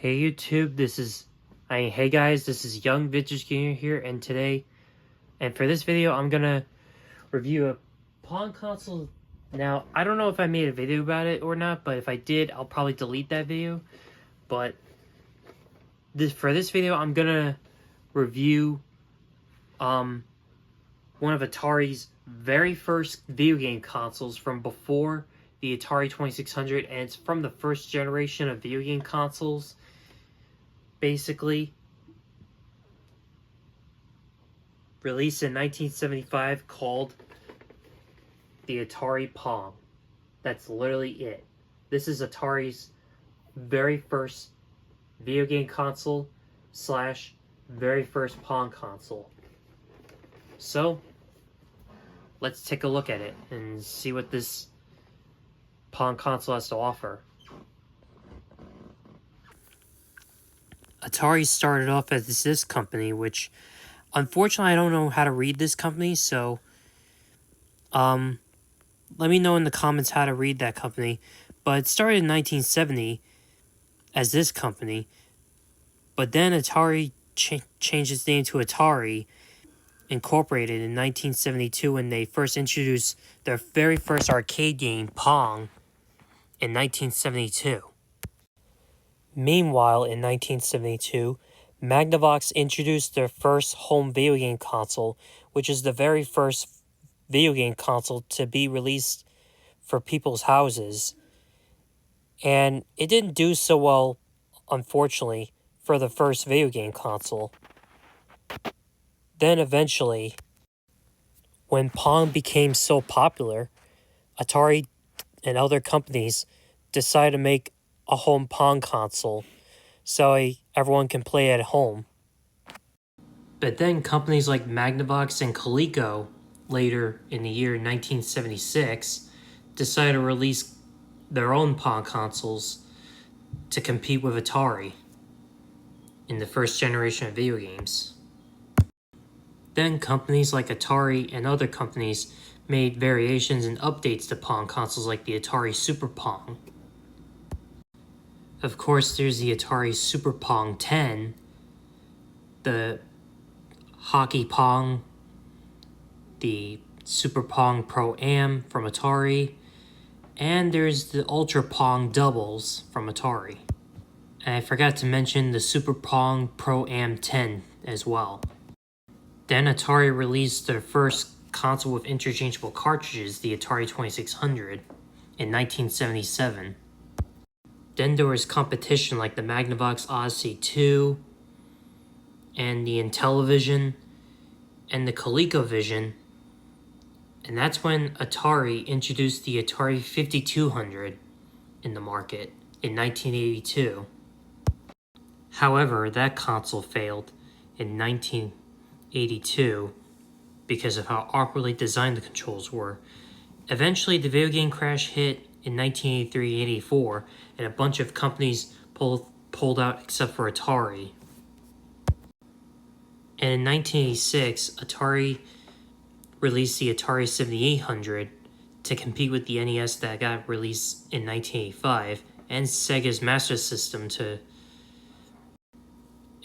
Hey YouTube, hey guys, this is Young Vintage Gamer here, and for this video, I'm gonna review a Pong console. Now, I don't know if I made a video about it or not, but if I did, I'll probably delete that video. But for this video, I'm gonna review one of Atari's very first video game consoles from before the Atari 2600, and it's from the first generation of video game consoles. Basically, released in 1975, called the Atari Pong. That's literally it. This is Atari's very first video game console slash very first Pong console. So, let's take a look at it and see what this Pong console has to offer. Atari started off as this company, which unfortunately I don't know how to read this company, so let me know in the comments how to read that company. But it started in 1970 as this company, but then Atari changed its name to Atari Incorporated in 1972 when they first introduced their very first arcade game, Pong, in 1972. Meanwhile, in 1972, Magnavox introduced their first home video game console, which is the very first video game console to be released for people's houses. And it didn't do so well, unfortunately, for the first video game console. Then eventually, when Pong became so popular, Atari and other companies decided to make a home Pong console so everyone can play at home. But then companies like Magnavox and Coleco later in the year 1976 decided to release their own Pong consoles to compete with Atari in the first generation of video games. Then companies like Atari and other companies made variations and updates to Pong consoles like the Atari Super Pong. Of course, there's the Atari Super Pong 10, the Hockey Pong, the Super Pong Pro-Am from Atari, and there's the Ultra Pong Doubles from Atari. And I forgot to mention the Super Pong Pro-Am 10 as well. Then Atari released their first console with interchangeable cartridges, the Atari 2600, in 1977. Then there was competition like the Magnavox Odyssey 2, and the Intellivision, and the ColecoVision. And that's when Atari introduced the Atari 5200 in the market in 1982. However, that console failed in 1982 because of how awkwardly designed the controls were. Eventually, the video game crash hit in 1983-84, and a bunch of companies pulled out except for Atari. And in 1986, Atari released the Atari 7800 to compete with the NES that got released in 1985, and Sega's Master System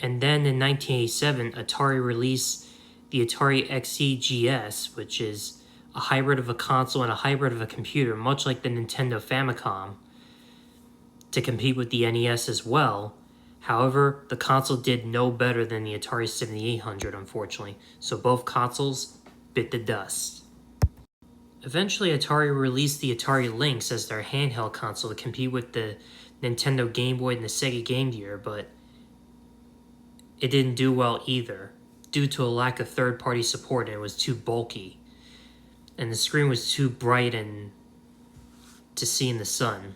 And then in 1987, Atari released the Atari XE-GS, which is a hybrid of a console and a hybrid of a computer, much like the Nintendo Famicom, to compete with the NES as well. However, the console did no better than the Atari 7800, unfortunately, so both consoles bit the dust. Eventually, Atari released the Atari Lynx as their handheld console to compete with the Nintendo Game Boy and the Sega Game Gear, but it didn't do well either, due to a lack of third-party support, and it was too bulky. And the screen was too bright and to see in the sun.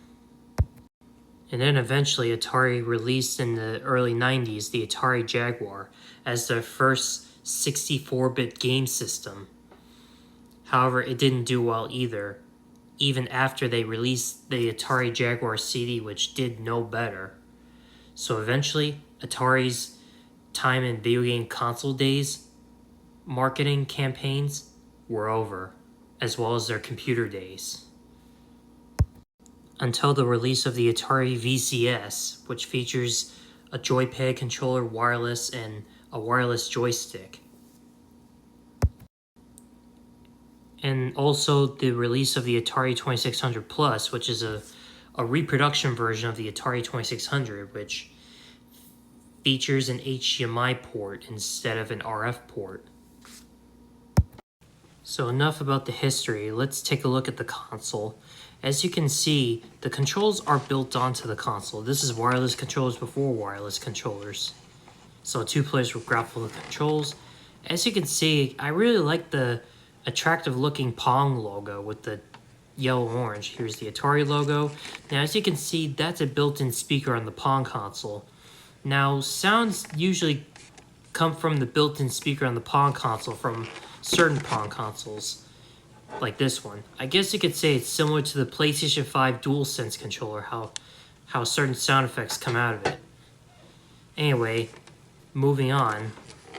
And then eventually Atari released in the early 90s the Atari Jaguar as their first 64-bit game system. However, it didn't do well either, even after they released the Atari Jaguar CD, which did no better. So eventually, Atari's time in video game console days marketing campaigns were over, as well as their computer days. Until the release of the Atari VCS, which features a joypad controller, wireless, and a wireless joystick. And also the release of the Atari 2600 Plus, which is a reproduction version of the Atari 2600, which features an HDMI port instead of an RF port. So enough about the history, let's take a look at the console. As you can see, the controls are built onto the console. This is wireless controllers before wireless controllers. So 2 players with graphical controls. As you can see, I really like the attractive looking Pong logo with the yellow-orange. Here's the Atari logo. Now as you can see, that's a built-in speaker on the Pong console. Now sounds usually come from the built-in speaker on the Pong console from certain Pong consoles, like this one. I guess you could say it's similar to the PlayStation 5 DualSense controller, how certain sound effects come out of it. Anyway, moving on,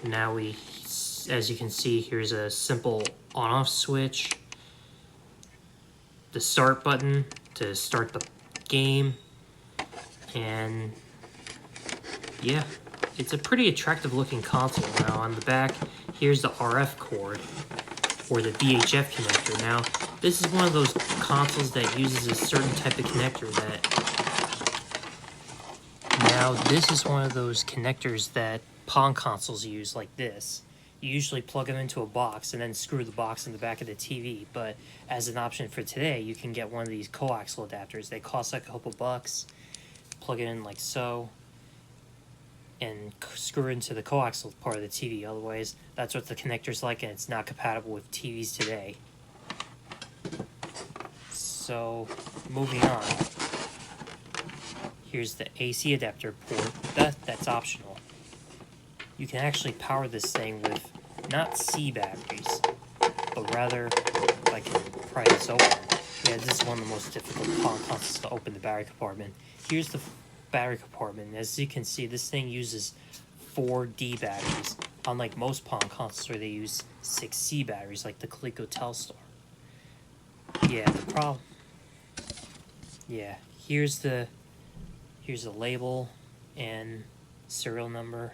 now as you can see, here's a simple on-off switch, the start button to start the game, and yeah, it's a pretty attractive looking console. Now on the back, here's the RF cord, or the VHF connector. Now, this is one of those consoles that uses a certain type of connector this is one of those connectors that Pong consoles use, like this. You usually plug them into a box and then screw the box in the back of the TV, but as an option for today, you can get one of these coaxial adapters. They cost like a couple bucks. Plug it in like so, and screw it into the coaxial part of the TV. Otherwise, that's what the connector's like, and it's not compatible with TVs today. So, moving on. Here's the AC adapter port. That's optional. You can actually power this thing with not C batteries, but rather, if I can pry this open. Yeah, this is one of the most difficult Pong consoles to open the battery compartment. Here's the battery compartment. As you can see, this thing uses 4D batteries, unlike most Pong consoles where they use 6C batteries, like the Coleco Telstar. Yeah, the problem. Yeah, here's the label and serial number,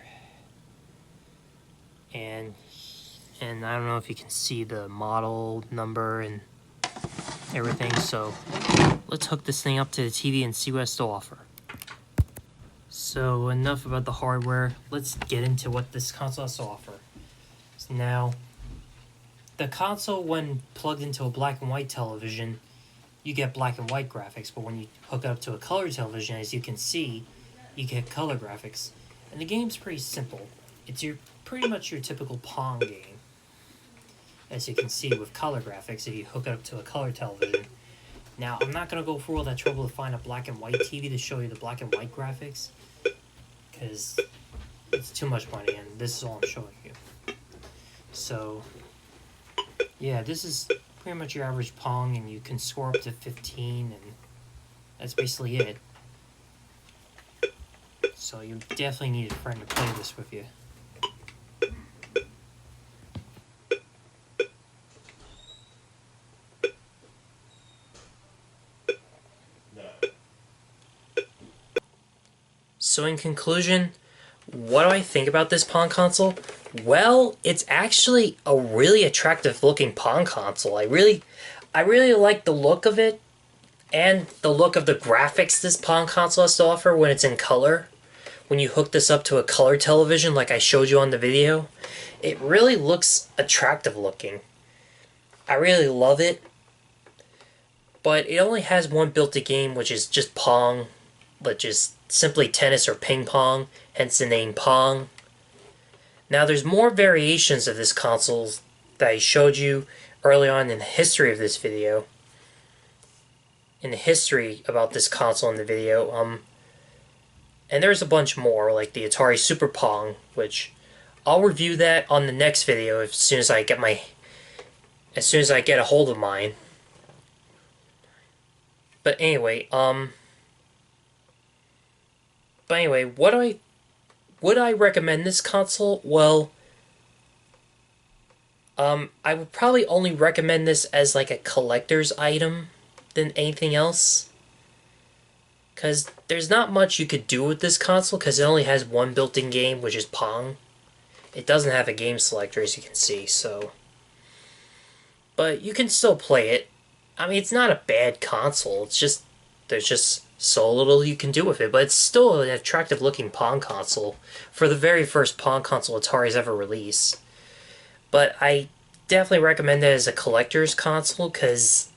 and I don't know if you can see the model number and everything. So let's hook this thing up to the TV and see what it has to offer. So enough about the hardware. Let's get into what this console has to offer. Now, the console, when plugged into a black and white television, you get black and white graphics, but when you hook it up to a color television, as you can see, you get color graphics. And the game's pretty simple. It's pretty much your typical Pong game, as you can see, with color graphics if you hook it up to a color television. Now, I'm not going to go through all that trouble to find a black and white TV to show you the black and white graphics, because it's too much money, and this is all I'm showing you. So, yeah, this is pretty much your average Pong, and you can score up to 15, and that's basically it. So you definitely need a friend to play this with you. So in conclusion, what do I think about this Pong console? Well, it's actually a really attractive looking Pong console. I really like the look of it, and the look of the graphics this Pong console has to offer when it's in color. When you hook this up to a color television like I showed you on the video, it really looks attractive looking. I really love it, but it only has one built-in game, which is just Pong, which is simply tennis or ping pong, hence the name Pong. Now there's more variations of this console that I showed you early on in the history of this video. In the history about this console in the video, and there's a bunch more, like the Atari Super Pong, which I'll review that on the next video as soon as I get a hold of mine. But anyway, would I recommend this console? Well, I would probably only recommend this as like a collector's item than anything else. Because there's not much you could do with this console, because it only has one built-in game, which is Pong. It doesn't have a game selector, as you can see, so... But you can still play it. I mean, it's not a bad console, it's just... There's just so little you can do with it, but it's still an attractive-looking Pong console for the very first Pong console Atari's ever released. But I definitely recommend it as a collector's console, because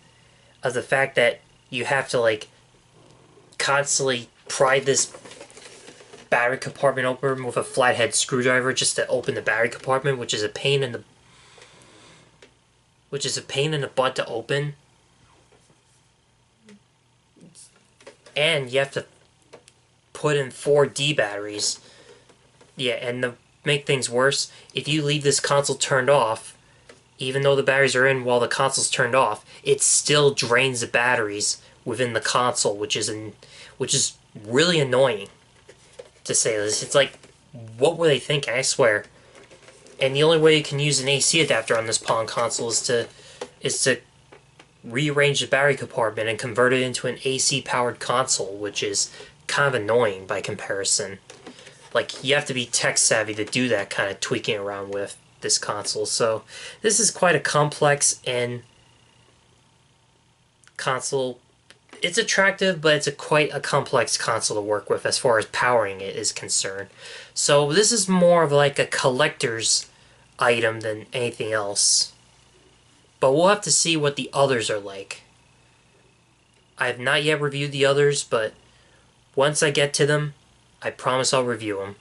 of the fact that you have to, like, constantly pry this battery compartment open with a flathead screwdriver just to open the battery compartment, which is a pain in the butt to open. And you have to put in 4D batteries. Yeah, and to make things worse, if you leave this console turned off, even though the batteries are in while the console's turned off, it still drains the batteries within the console, which is really annoying, to say this. It's like, what were they thinking? I swear. And the only way you can use an AC adapter on this Pong console is to rearrange the battery compartment and convert it into an AC powered console, which is kind of annoying by comparison. Like, you have to be tech savvy to do that kind of tweaking around with this console. So this is quite a complex and console. It's attractive, but it's quite a complex console to work with as far as powering it is concerned. So this is more of like a collector's item than anything else. But we'll have to see what the others are like. I have not yet reviewed the others, but once I get to them, I promise I'll review them.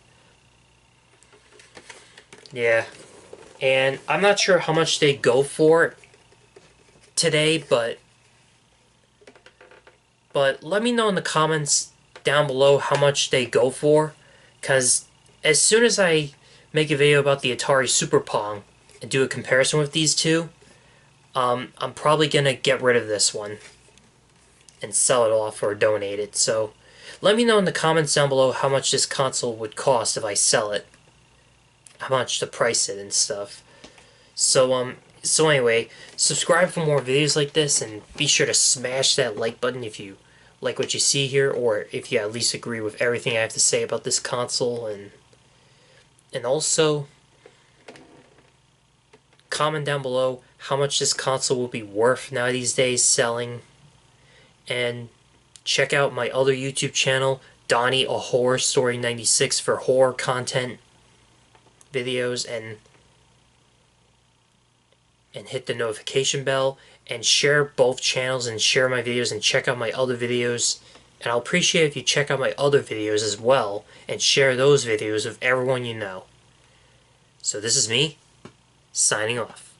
Yeah. And I'm not sure how much they go for today, but let me know in the comments down below how much they go for, because as soon as I make a video about the Atari Super Pong and do a comparison with these two, I'm probably going to get rid of this one and sell it off or donate it. So let me know in the comments down below how much this console would cost if I sell it, how much to price it and stuff. So anyway, subscribe for more videos like this, and be sure to smash that like button if you like what you see here, or if you at least agree with everything I have to say about this console, and also comment down below how much this console will be worth now these days selling, and check out my other YouTube channel, Donnie A Horror Story 96, for horror content videos, and hit the notification bell, and share both channels, and share my videos, and check out my other videos. And I'll appreciate if you check out my other videos as well, and share those videos with everyone you know. So this is me, signing off.